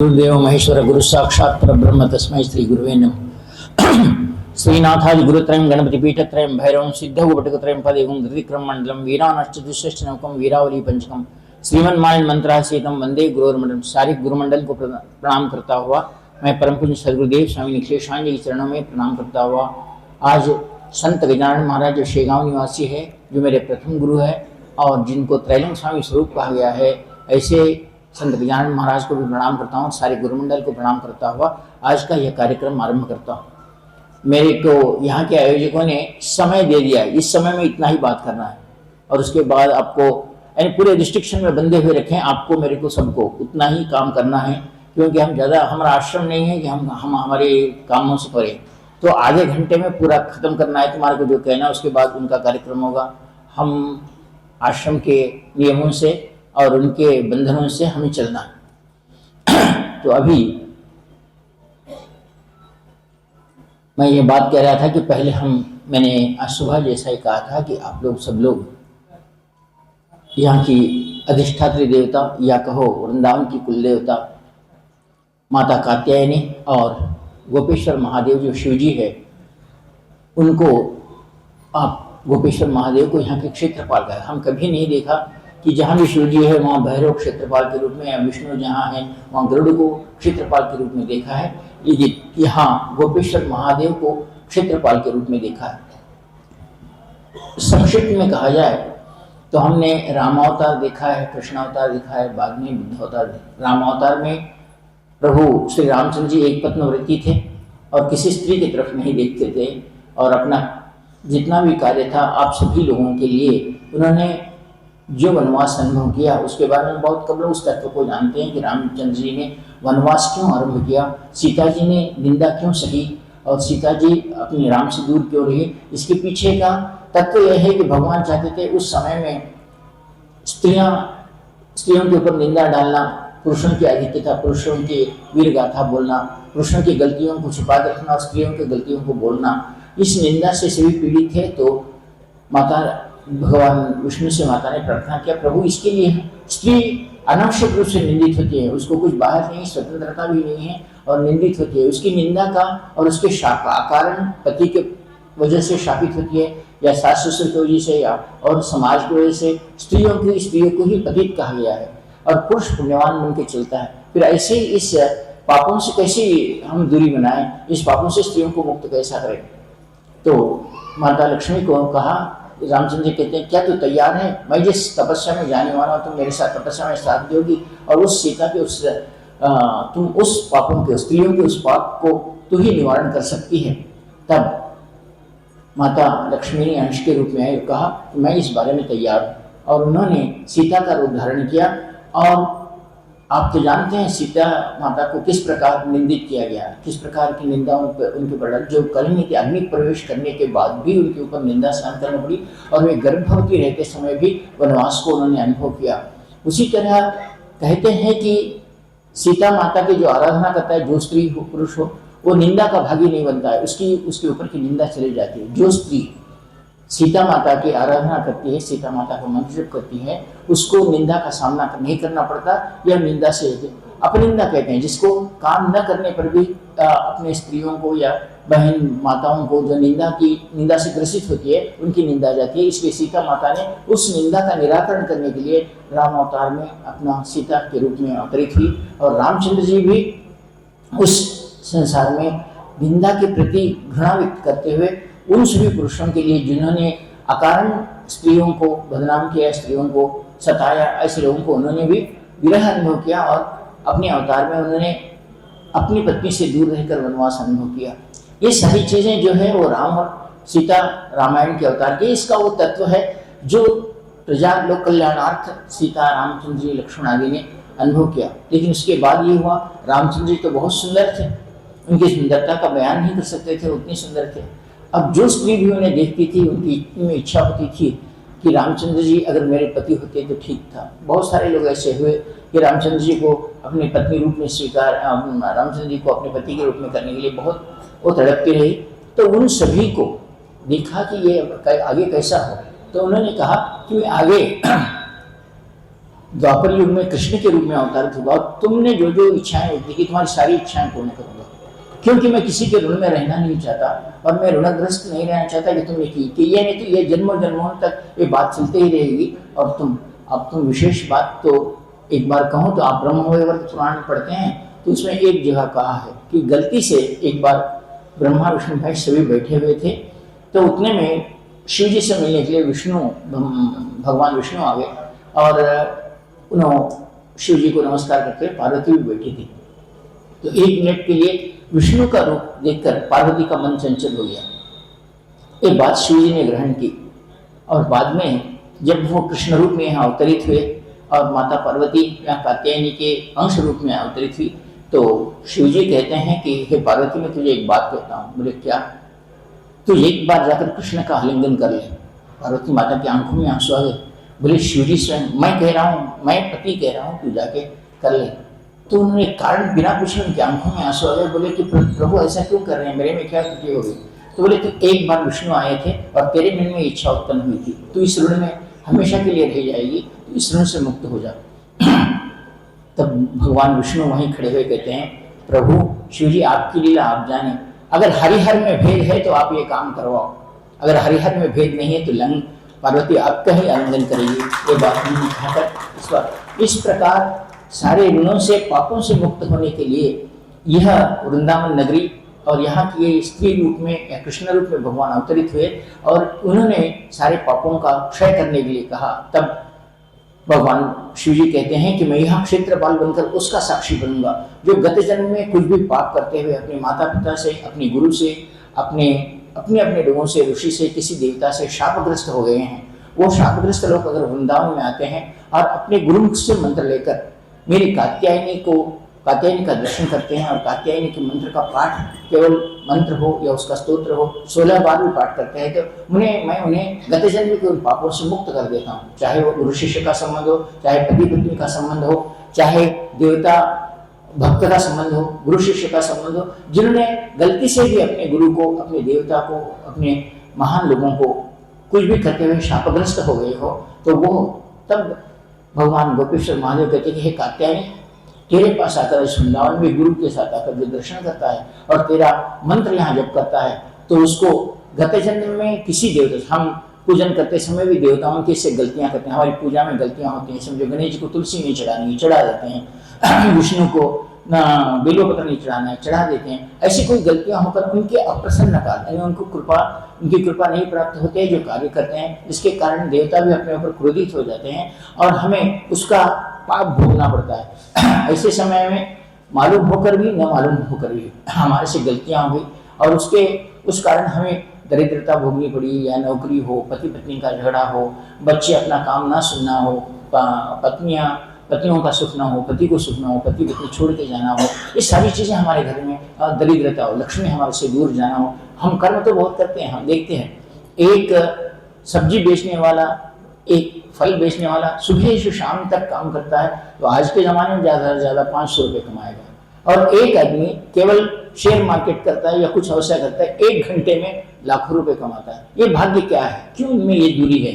गुरुदेव महेश्वर गुरु साक्षात् परब्रह्म तस्मै श्री गुरुवे नमः। श्रीनाथादि गुरुत्रयं गणपति पीठत्रयं भैरवं सिद्धगुपटकत्रयं पदेगुं धृतिक्रम मंडलम वीरानश्चतुष्टनकम वीरावली पंचकम श्रीमन्मायन मंत्रासीतम वंदे गुरुर्मंडलम। सारे गुरुमंडल को प्रणाम करता हुआ मैं परम पूज्य सदगुरुदेव स्वामी निखिलेशानंद के चरणों में प्रणाम करता हुआ आज संत गजानन महाराज जो शेगांव निवासी है, जो मेरे प्रथम गुरु है और जिनको त्रैलंग स्वामी स्वरूप कहा गया है, ऐसे संत गजानन महाराज को भी प्रणाम करता हूँ। सारे गुरुमंडल को प्रणाम करता हुआ आज का यह कार्यक्रम आरंभ करता हूँ। मेरे को यहाँ के आयोजकों ने समय दे दिया है, इस समय में इतना ही बात करना है और उसके बाद आपको यानी पूरे रिस्ट्रिक्शन में बंधे हुए रखें। आपको मेरे को सबको उतना ही काम करना है, क्योंकि हम ज़्यादा हमारा आश्रम नहीं है कि हम हमारे कामों से परे, तो आधे घंटे में पूरा खत्म करना है तुम्हारे को जो कहना है। उसके बाद उनका कार्यक्रम होगा। हम आश्रम के नियमों से और उनके बंधनों से हमें चलना है। तो अभी मैं ये बात कह रहा था कि पहले मैंने आज सुबह जैसा ही कहा था कि आप लोग सब लोग यहाँ की अधिष्ठात्री देवता या कहो वृंदावन की कुल देवता माता कात्यायनी और गोपेश्वर महादेव जो शिवजी है, उनको आप गोपेश्वर महादेव को यहाँ के क्षेत्रपाल का हम कभी नहीं देखा कि जहाँ भी शिव जी है वहाँ भैरव क्षेत्रपाल के रूप में, या विष्णु जहाँ है वहाँ गरुड़ को क्षेत्रपाल के रूप में देखा है। यहाँ गोपेश्वर महादेव को क्षेत्रपाल के रूप में देखा है। संक्षिप्त में कहा जाए तो हमने रामावतार देखा है, कृष्णावतार देखा है, बाद में बुद्धावतार। रामावतार में प्रभु श्री रामचंद्र जी एक पत्नव्रती थे और किसी स्त्री की तरफ नहीं देखते थे और अपना जितना भी कार्य था आप सभी लोगों के लिए उन्होंने जो वनवास अनुभव किया उसके बारे में बहुत कम लोग उस तत्व को जानते हैं कि रामचंद्र जी ने वनवास क्यों आरंभ किया, सीता जी ने निंदा क्यों सही और सीता जी अपने राम से दूर क्यों रही। इसके पीछे का तत्व यह है कि भगवान चाहते थे उस समय में स्त्रियों के ऊपर निंदा डालना, पुरुषों की आधिक्यता, पुरुषों की वीर गाथा बोलना, पुरुषों की गलतियों को छुपा रखना और स्त्रियों की गलतियों को बोलना, इस निंदा से सभी पीड़ित थे। तो माता भगवान विष्णु से माता ने प्रार्थना किया, प्रभु इसके लिए स्त्री अनावश्यक रूप से निंदित होती है, उसको कुछ बाहर नहीं, स्वतंत्रता भी नहीं है और निंदित होती है। उसकी निंदा का और उसके शाप का कारण पति के वजह से शापित होती है या सास ससुर की वजह से या और समाज की वजह से स्त्रियों को ही पतित कहा गया है और पुरुष पुण्यवान बन के चलता है। फिर ऐसे इस पापों से कैसे हम दूरी बनाएं, इस पापों से स्त्रियों को मुक्त कैसा करें। तो माता लक्ष्मी को कहा, रामचंद्र जी कहते हैं क्या तू तैयार है, मैं जिस तपस्या में जाने वाला हूँ तुम मेरे साथ तपस्या में साथ दोगी और उस सीता के तुम उस पापों के स्त्रियों के उस पाप को तू ही निवारण कर सकती है। तब माता लक्ष्मी ने अंश के रूप में कहा कि मैं इस बारे में तैयार हूँ और उन्होंने सीता का रूप धारण किया। और आप तो जानते हैं सीता माता को किस प्रकार निंदित किया गया, किस प्रकार की निंदा उनके ऊपर जो करनी थी। अग्नि प्रवेश करने के बाद भी उनके ऊपर निंदा सहन करनी पड़ी और वे गर्भवती रहते समय भी वनवास को उन्होंने अनुभव किया। उसी तरह कहते हैं कि सीता माता की जो आराधना करता है, जो स्त्री हो पुरुष हो, वो निंदा का भागी नहीं बनता है, उसके ऊपर की निंदा चली जाती है। जो स्त्री सीता माता की आराधना करती है, सीता माता का मंत्र जप करती है, उसको निंदा का सामना नहीं करना पड़ता। यह निंदा से अपनिंदा कहते हैं, जिसको काम न करने पर भी अपने स्त्रियों को या बहन माताओं को जो निंदा से ग्रसित होती है उनकी निंदा जाती है। इसलिए सीता माता ने उस निंदा का निराकरण करने के लिए राम अवतार में अपना सीता के रूप में अवतरित हुई और रामचंद्र जी भी उस संसार में निंदा के प्रति घृणा व्यक्त करते हुए उन सभी पुरुषों के लिए जिन्होंने अकारण स्त्रियों को बदनाम किया, स्त्रियों को सताया, ऐसे लोगों को उन्होंने भी विरह अनुभव किया और अपने अवतार में उन्होंने अपनी पत्नी से दूर रहकर वनवास अनुभव किया। ये सारी चीज़ें जो है वो राम और सीता रामायण के अवतार के इसका वो तत्व है जो प्रजा लोक कल्याणार्थ सीता रामचंद्र जी लक्ष्मण आदि ने अनुभव किया। लेकिन उसके बाद ये हुआ, रामचंद्र जी तो बहुत सुंदर थे, उनकी सुंदरता का बयान नहीं कर सकते थे, उतनी सुंदर थे। अब जो स्त्री भी उन्हें देखती थी उनकी में इच्छा होती थी कि रामचंद्र जी अगर मेरे पति होते तो ठीक था। बहुत सारे लोग ऐसे हुए कि रामचंद्र जी को अपने पत्नी रूप में रामचंद्र जी को अपने पति के रूप में करने के लिए बहुत वो तड़पती रही। तो उन सभी को देखा कि ये आगे कैसा हो, तो उन्होंने कहा कि मैं आगे द्वापर युग में कृष्ण के रूप में अवतारित होगा और तुमने जो जो इच्छाएं होती की तुम्हारी सारी इच्छाएं पूर्ण करूंगा, क्योंकि मैं किसी के ऋण में रहना नहीं चाहता और मैं ऋणग्रस्त नहीं रहना चाहता कि तुमने की कि ये नहीं तो ये जन्मों जन्मों तक ये बात चलती ही रहेगी। और तुम विशेष बात तो एक बार कहूँ तो आप ब्रह्मवैवर्त पुराण में पढ़ते हैं तो उसमें एक जगह कहा है कि गलती से एक बार ब्रह्मा विष्णु भाई सभी बैठे हुए थे तो उतने में शिव जी से मिलने के लिए भगवान विष्णु आ गए और उन्होंने शिव जी को नमस्कार करके पार्वती भी बैठी थी। तो 1 मिनट के लिए विष्णु का रूप देखकर पार्वती का मन चंचल हो गया। ये बात शिव जी ने ग्रहण की और बाद में जब वो कृष्ण रूप में यहाँ अवतरित हुए और माता पार्वती यहाँ कात्यायनी के अंश रूप में अवतरित हुई तो शिव जी कहते हैं कि हे पार्वती मैं तुझे एक बात कहता हूँ। बोले क्या? तू एक बार जाकर कृष्ण का आलिंगन कर ले। पार्वती माता की आंखों में आंसू आ गए। बोले शिव जी स्वयं मैं कह रहा हूँ, मैं पति कह रहा हूँ, तू जाके कर ले। तो उन्होंने कारण बिना पूछे उनकी आंखों में आंसू आ गए। बोले कि प्रभु ऐसा क्यों कर रहे हैं, मेरे में क्या त्रुटि हो गई? तो बोले तो एक बार विष्णु आए थे और तेरे मन में इच्छा उत्पन्न हुई थी, तू इस ऋण में हमेशा के लिए रह जाएगी, तो इस ऋण से मुक्त हो जा। तब भगवान विष्णु वहीं खड़े हुए कहते हैं प्रभु शिव जी आपकी लीला आप जाने, अगर हरिहर में भेद है तो आप ये काम करवाओ, अगर हरिहर में भेद नहीं है तो लंग पार्वती आपका ही आलिंगन करेगी। ये बात उन्होंने कहकर इस प्रकार सारे ऋणों से पापों से मुक्त होने के लिए यह वृंदावन नगरी और यहाँ की स्त्री रूप में या कृष्ण रूप में भगवान अवतरित हुए और उन्होंने सारे पापों का क्षय करने के लिए कहा। तब भगवान शिव जी कहते हैं कि मैं यहाँ क्षेत्रपाल बनकर उसका साक्षी बनूंगा जो गत जन्म में कुछ भी पाप करते हुए अपने माता पिता से, अपने गुरु से, अपने अपने लोगों से, ऋषि से, किसी देवता से शापग्रस्त हो गए हैं। वो शापग्रस्त लोग अगर वृंदावन में आते हैं और अपने गुरुमुख से मंत्र लेकर मेरी कात्यायनी का दर्शन करते हैं और कात्यायनी के मंत्र का पाठ, केवल मंत्र हो या उसका स्तोत्र हो, 16 बार भी पाठ करते हैं तो मैं उन्हें गत जन्म के उन पापों से मुक्त कर देता हूँ। चाहे वो गुरु शिष्य का संबंध हो, चाहे पति पत्नी का संबंध हो, चाहे देवता भक्त का संबंध हो, गुरु शिष्य का संबंध हो, जिन्होंने गलती से भी अपने गुरु को, अपने देवता को, अपने महान लोगों को कुछ भी करते हुए शापग्रस्त हो गए हो, तो वो तब भगवान गोपेश्वर महादेव कहते कि हे कात्यायनी तेरे पास आकर इस वृंदावन में गुरु के साथ आकर जो दर्शन करता है और तेरा मंत्र यहाँ जप करता है तो उसको गत जन्म में किसी देवता, हम पूजन करते समय भी देवताओं की इससे गलतियां करते हैं, हमारी पूजा में गलतियां होती हैं। समझो गणेश जी को तुलसी नहीं चढ़ानी, चढ़ा देते हैं, विष्णु को ना बेलोपत्र नहीं चढ़ाना है, चढ़ा देते हैं। ऐसी कोई गलतियां होकर उनके अप्रसन्नता यानी उनकी कृपा नहीं प्राप्त होती है जो कार्य करते हैं, जिसके कारण देवता भी अपने ऊपर क्रोधित हो जाते हैं और हमें उसका पाप भोगना पड़ता है। ऐसे समय में मालूम होकर भी न मालूम होकर भी हमारे से गलतियां हो गई और उस कारण हमें दरिद्रता भोगनी पड़ी, या नौकरी हो, पति पत्नी का झगड़ा हो, बच्चे अपना काम ना सुनना हो, पत्नियों का सुख ना हो, पति को सुख ना हो, पति पत्नी छोड़ के जाना हो, ये सारी चीज़ें हमारे घर में दरिद्रता हो, लक्ष्मी हमारे से दूर जाना हो। हम कर्म तो बहुत करते हैं, हम देखते हैं एक सब्जी बेचने वाला, एक फल बेचने वाला सुबह से शाम तक काम करता है तो आज के ज़माने में ज़्यादा से ज़्यादा 500 रुपये कमाएगा। और एक आदमी केवल शेयर मार्केट करता है या कुछ व्यवसाय करता है, 1 घंटे में लाखों रुपए कमाता है। ये भाग्य क्या है, क्यों इनमें ये दूरी है?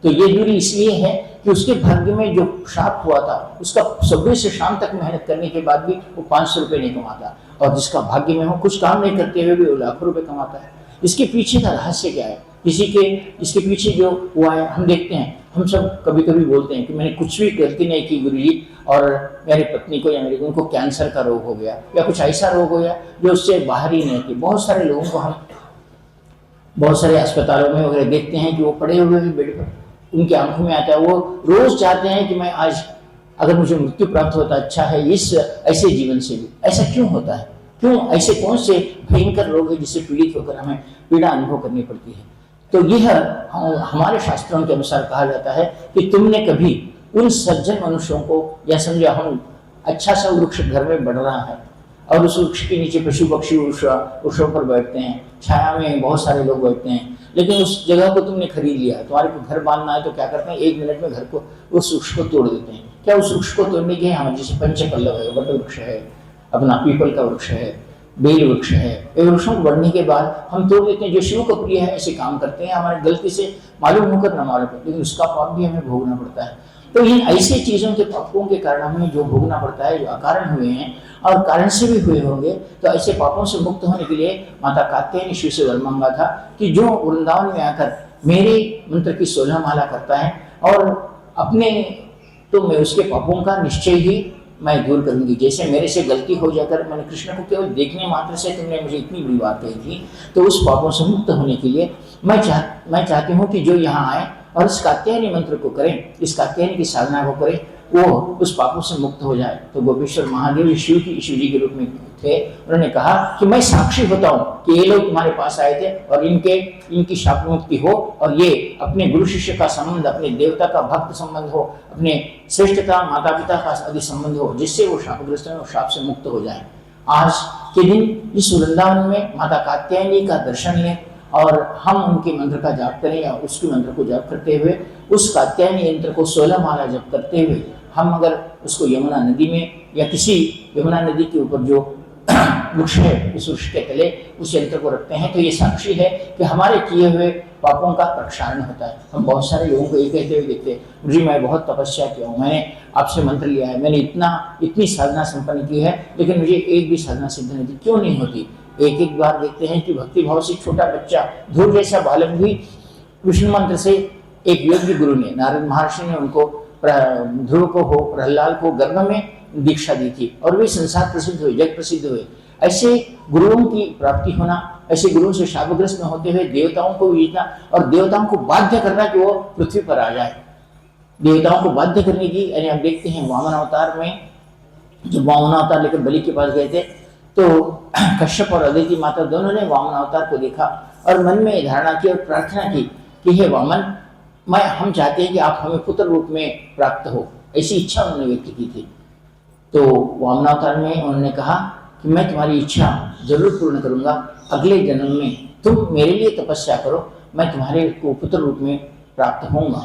तो ये दूरी इसलिए है कि उसके भाग्य में जो श्राप हुआ था उसका सुबह से शाम तक मेहनत करने के बाद भी वो 500 रुपये नहीं कमाता, और जिसका भाग्य में हो कुछ काम नहीं करते हुए भी वो लाखों रुपए कमाता है। इसके पीछे का रहस्य क्या है? इसके पीछे जो हुआ है हम देखते हैं। हम सब कभी कभी बोलते हैं कि मैंने कुछ भी गलती नहीं की गुरुजी, और मेरी पत्नी को या मेरे उनको कैंसर का रोग हो गया या कुछ ऐसा रोग हो गया जो उससे बाहर ही नहीं थी। बहुत सारे लोगों को हम बहुत सारे अस्पतालों में वगैरह देखते हैं कि वो पड़े हुए भी बेड पर, उनकी आंखों में आता है, वो रोज चाहते हैं कि मैं आज अगर मुझे मृत्यु प्राप्त होता अच्छा है इस ऐसे जीवन से भी। ऐसा क्यों होता है? क्यों ऐसे कौन से भयंकर रोग है जिससे पीड़ित होकर हमें पीड़ा अनुभव करनी पड़ती है? तो यह हमारे शास्त्रों के अनुसार कहा जाता है कि तुमने कभी उन सज्जन मनुष्यों को, या समझो हम अच्छा सा वृक्ष घर में बढ़ रहा है और उस वृक्ष के नीचे पशु पक्षी वृक्षों पर बैठते हैं, छाया में बहुत सारे लोग बैठते हैं, लेकिन उस जगह को तुमने खरीद लिया, तुम्हारे को घर बांधना है तो क्या करते हैं, 1 मिनट में घर को उस वृक्ष को तोड़ देते हैं। क्या उस वृक्ष को तोड़ने के हम जैसे पंचपल्लव है, वट वृक्ष है, अपना पीपल का वृक्ष है, बेल वृक्ष है, ये वृक्षों को बढ़ने के बाद हम तोड़ देते हैं। जो शिव को प्रिय है ऐसे काम करते हैं, हमारे गलती से मालूम होकर न मालूम, लेकिन उसका पाप भी हमें भोगना पड़ता है। तो इन ऐसे चीजों के पापों के कारण हमें जो भोगना पड़ता है, जो अकारण हुए हैं और कारण से भी हुए होंगे, तो ऐसे पापों से मुक्त होने के लिए माता कात्यायनी शिव से वर मांगा था कि जो वृंदावन में आकर मेरे मंत्र की 16 माला करता है और अपने, तो मैं उसके पापों का निश्चय ही मैं दूर करूंगी। जैसे मेरे से गलती हो जाकर मैंने कृष्ण को केवल देखने मात्र से तुमने मुझे इतनी बड़ी बात कही थी, तो उस पापों से मुक्त होने के लिए मैं चाहती हूँ कि जो यहाँ आए और इस कात्यायनी मंत्र को करें, इस कात्यायनी की साधना को करें, वो उस पापों से मुक्त हो जाए। तो गोपेश्वर महादेव शिव जी के रूप में थे। उन्होंने कहा कि मैं साक्षी होता हूँ कि ये लोग तुम्हारे पास आए थे और इनकी शाप मुक्ति हो, और ये अपने गुरु शिष्य का संबंध, अपने देवता का भक्त संबंध हो, अपने श्रेष्ठता माता पिता का आदि संबंध हो, जिससे वो शापग्रस्त है, शाप से मुक्त हो जाए। आज के दिन इस वृंदावन में माता कात्यायनी का दर्शन लें और हम उनके मंत्र का जाप करें, या उसके मंत्र को जाप करते हुए उस कात्यायनी यंत्र को 16 माला जप करते हुए हम अगर उसको यमुना नदी में या किसी यमुना नदी के ऊपर जो वृक्ष है उस वृक्ष के तले उस यंत्र को रखते हैं, तो ये साक्षी है कि हमारे किए हुए पापों का प्रक्षालन होता है। हम बहुत सारे लोगों को ये कहते हुए देखते हैं, जी मैं बहुत तपस्या किया हूँ, मैंने आपसे मंत्र लिया है, मैंने इतनी साधना संपन्न की है, लेकिन मुझे एक भी साधना सिद्ध नहीं थी। क्यों नहीं होती? एक बार देखते हैं कि भक्ति भाव से छोटा बच्चा, ध्रुव जैसा बालक भी विष्णु मंत्र से, एक योग्य गुरु ने, नारद महर्षि ने उनको, ध्रुव को हो, प्रहलाद को गर्भ में दीक्षा दी थी और वे संसार प्रसिद्ध हुए, जग प्रसिद्ध हुए। ऐसे गुरुओं की प्राप्ति होना, ऐसे गुरुओं से शापग्रस्त में होते हुए देवताओं को जीतना और देवताओं को बाध्य करना कि वो पृथ्वी पर आ जाए, देवताओं को बाध्य करने की। यानी आप देखते हैं वामन अवतार में, जब वामन अवतार लेकर बलि के पास गए थे, तो कश्यप और अदिति माता दोनों ने वामन अवतार को देखा और मन में धारणा की और प्रार्थना की कि हे वामन, हम चाहते हैं कि आप हमें पुत्र रूप में प्राप्त हो, ऐसी इच्छा उन्होंने व्यक्त की थी। तो वामन अवतार में उन्होंने कहा कि मैं तुम्हारी इच्छा जरूर पूर्ण करूंगा, अगले जन्म में तुम मेरे लिए तपस्या करो, मैं तुम्हारे को पुत्र रूप में प्राप्त होऊंगा।